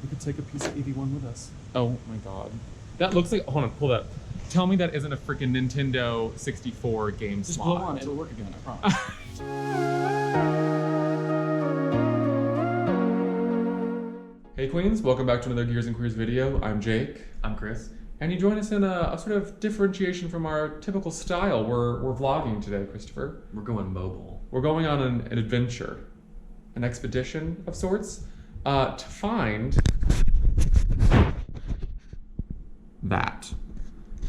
We could take a piece of EV1 with us. Oh my god. That looks like, hold on, pull that. Tell me that isn't a freaking Nintendo 64 game Just slot. blow on it, it'll work again, I promise. Hey Queens, welcome back to another Gears and Queers video. I'm Jake. I'm Chris. And you join us in a sort of differentiation from our typical style. We're vlogging today, Christopher. We're going mobile. We're going on an adventure, an expedition of sorts, to find that.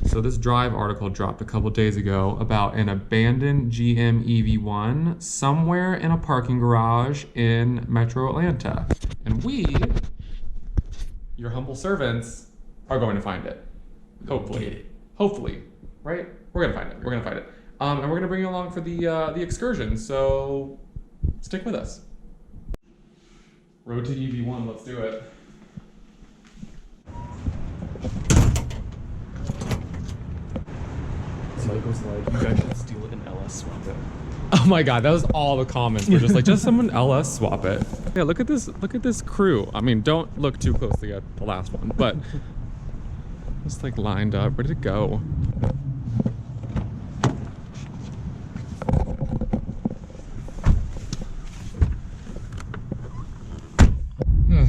So this Drive article dropped a couple days ago about an abandoned GM EV1 somewhere in a parking garage in Metro Atlanta. And we, your humble servants, are going to find it. Hopefully. Hopefully, right? We're gonna find it. We're gonna find it. And we're gonna bring you along for the excursion, so stick with us. Road to EV1, let's do it. Michael's like, you guys should steal it and LS swap it. Oh my god, that was all the comments. We're just like, just someone LS swap it. Yeah, look at this crew. I mean, don't look too closely at the last one, but just like lined up, ready to go.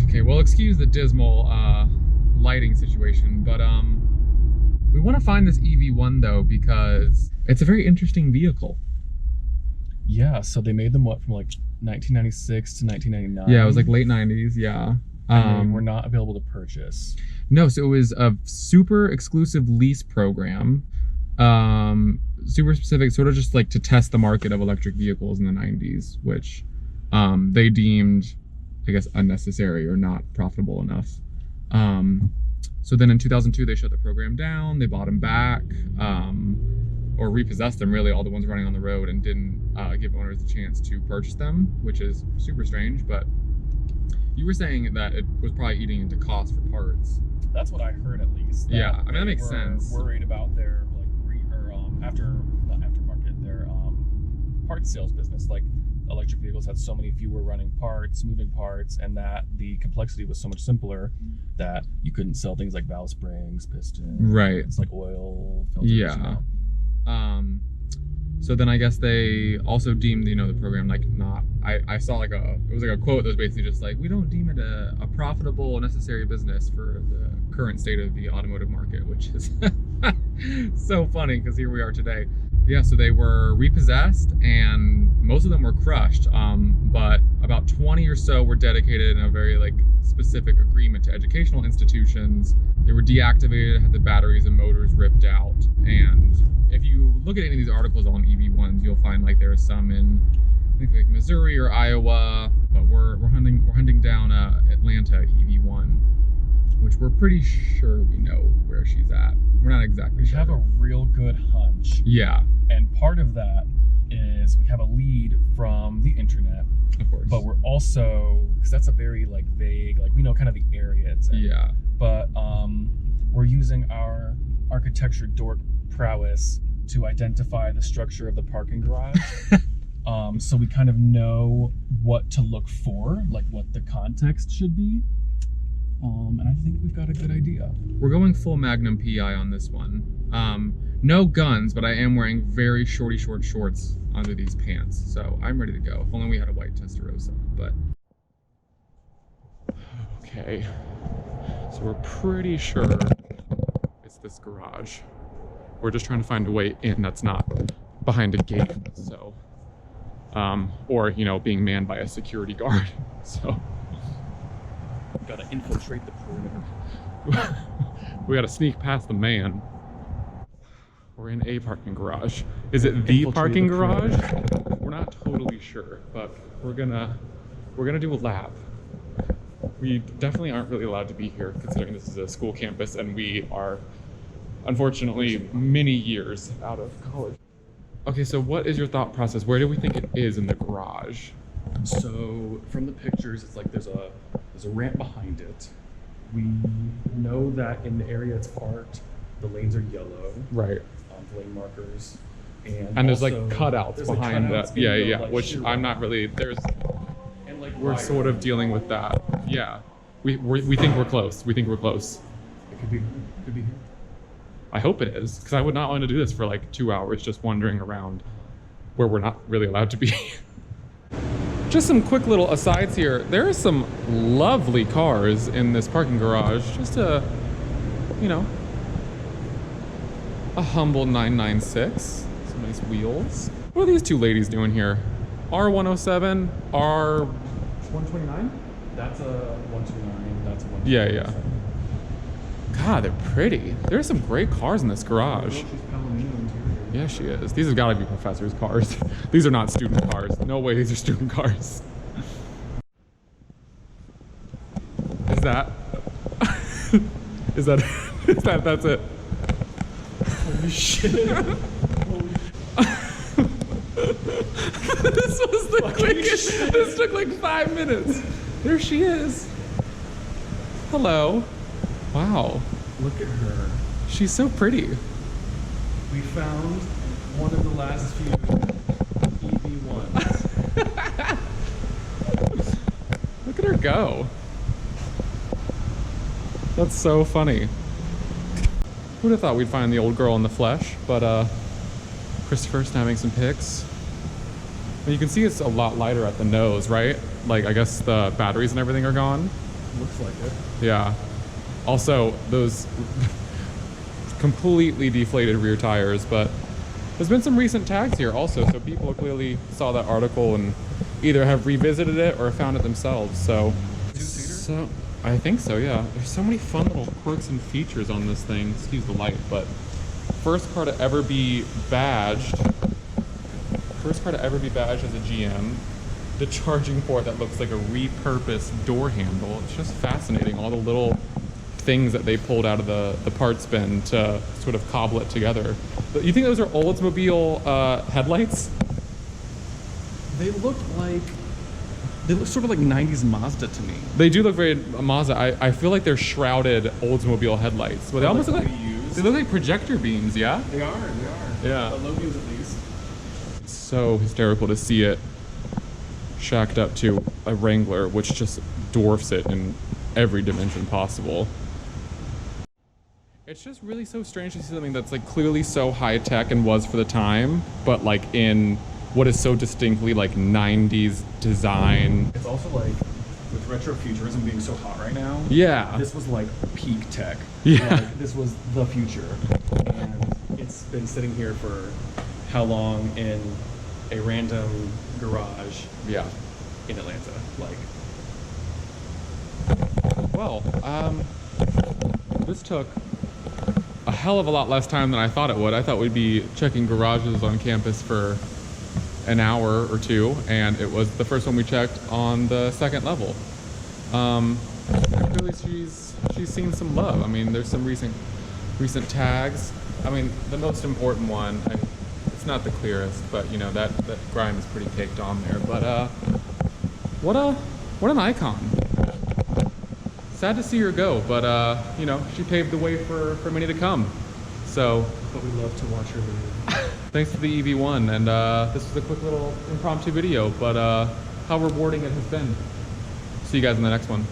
Okay, well, excuse the dismal lighting situation, but we want to find this EV1 though because it's a very interesting vehicle. Yeah, so they made them what, from like 1996 to 1999? Yeah, it was like late 90s, yeah. And they were not available to purchase. No, so it was a super exclusive lease program, super specific, sort of just like to test the market of electric vehicles in the 90s, which they deemed, I guess, unnecessary or not profitable enough. So then in 2002, they shut the program down, they bought them back, or repossessed them, really, all the ones running on the road, and didn't give owners a chance to purchase them, which is super strange. But you were saying that it was probably eating into cost for parts. That's what I heard, at least. Yeah, I mean, that makes sense. Worried about their not aftermarket, their parts sales business. Like, electric vehicles had so many fewer running parts, moving parts, and that the complexity was so much simpler that you couldn't sell things like valve springs, pistons, right? It's like oil filters. Yeah. So then I guess they also deemed, the program like not. I saw it was like a quote that was basically just like, we don't deem it a profitable, necessary business for the current state of the automotive market, which is so funny because here we are today. Yeah, so they were repossessed and most of them were crushed, but about 20 or so were dedicated in a very specific agreement to educational institutions. They were deactivated, had the batteries and motors ripped out. And if you look at any of these articles on EV1s, you'll find there are some in, I think, like Missouri or Iowa, but we're hunting down Atlanta EV1, which we're pretty sure we know where she's at. We're not exactly sure. We have a real good hunch. Yeah. And part of that is we have a lead from the internet. Of course. But we're also, because that's a very vague, we know kind of the area it's in. Yeah. But we're using our architecture dork prowess to identify the structure of the parking garage. So we kind of know what to look for, what the context should be. And I think we've got a good idea. We're going full Magnum PI on this one. No guns, but I am wearing very short shorts under these pants, so I'm ready to go. If only we had a white Testarossa, but... Okay, so we're pretty sure it's this garage. We're just trying to find a way in that's not behind a gate, so... or, being manned by a security guard, so... We gotta infiltrate the perimeter. We gotta sneak past the man. We're in a parking garage. Is it the parking garage? We're not totally sure, but we're gonna do a lap. We definitely aren't really allowed to be here, considering this is a school campus and we are, unfortunately, many years out of college. Okay, so what is your thought process? Where do we think it is in the garage? So from the pictures, it's there's a ramp behind it. We know that in the area it's parked, the lanes are yellow. Right. Lane markers. And there's cutouts behind that. Yeah, which I'm not really, and we're sort of dealing with that. Yeah. We think we're close. We think we're close. It could be here. I hope it is, because I would not want to do this for like 2 hours just wandering around where we're not really allowed to be. Just some quick little asides here. There are some lovely cars in this parking garage. Just a, you know, a humble 996. Some nice wheels. What are these two ladies doing here? R107, R129? That's a 129. That's a 129. Yeah. God, they're pretty. There's some great cars in this garage. She's Palomino interior. Yeah, she is. These have got to be professors' cars. These are not student cars. No way these are student cars. Is that? That's it. Holy shit. This was the quickest. This took like 5 minutes. There she is. Hello. Wow. Look at her. She's so pretty. We found one of the last few EV1s. Look at her go. That's so funny. Who'd have thought we'd find the old girl in the flesh? But Christopher snapping some pics. And you can see it's a lot lighter at the nose, right? Like, I guess the batteries and everything are gone. Looks like it. Yeah. Also, those completely deflated rear tires, but there's been some recent tags here also, so people clearly saw that article and either have revisited it or found it themselves. So, Two-seater? I think so, yeah. There's so many fun little quirks and features on this thing. Excuse the light, but first car to ever be badged as a GM. The charging port that looks like a repurposed door handle. It's just fascinating, all the little things that they pulled out of the parts bin to sort of cobble it together. But you think those are Oldsmobile headlights? They look sort of like 90s Mazda to me. They do look very Mazda. I feel like they're shrouded Oldsmobile headlights. Well, they almost look like reused. they look like projector beams, yeah? They are. Yeah. The low beams at least. It's so hysterical to see it shacked up to a Wrangler, which just dwarfs it in every dimension possible. It's just really so strange to see something that's like clearly so high tech and was for the time, but like in what is so distinctly like 90s design. It's also like, with retrofuturism being so hot right now, Yeah. this was like peak tech. Yeah. Like, this was the future. And it's been sitting here for how long in a random garage Yeah. in Atlanta? Like, Well, this took a hell of a lot less time than I thought it would. I thought we'd be checking garages on campus for an hour or two, and it was the first one we checked on the second level. Clearly she's seen some love. I mean, there's some recent tags. I mean, the most important one, it's not the clearest, but you know, that grime is pretty caked on there. But what an icon. Sad to see her go, but you know, she paved the way for many to come. So, but we love to watch her leave. thanks for the EV1, and this was a quick little impromptu video, but how rewarding it has been. See you guys in the next one.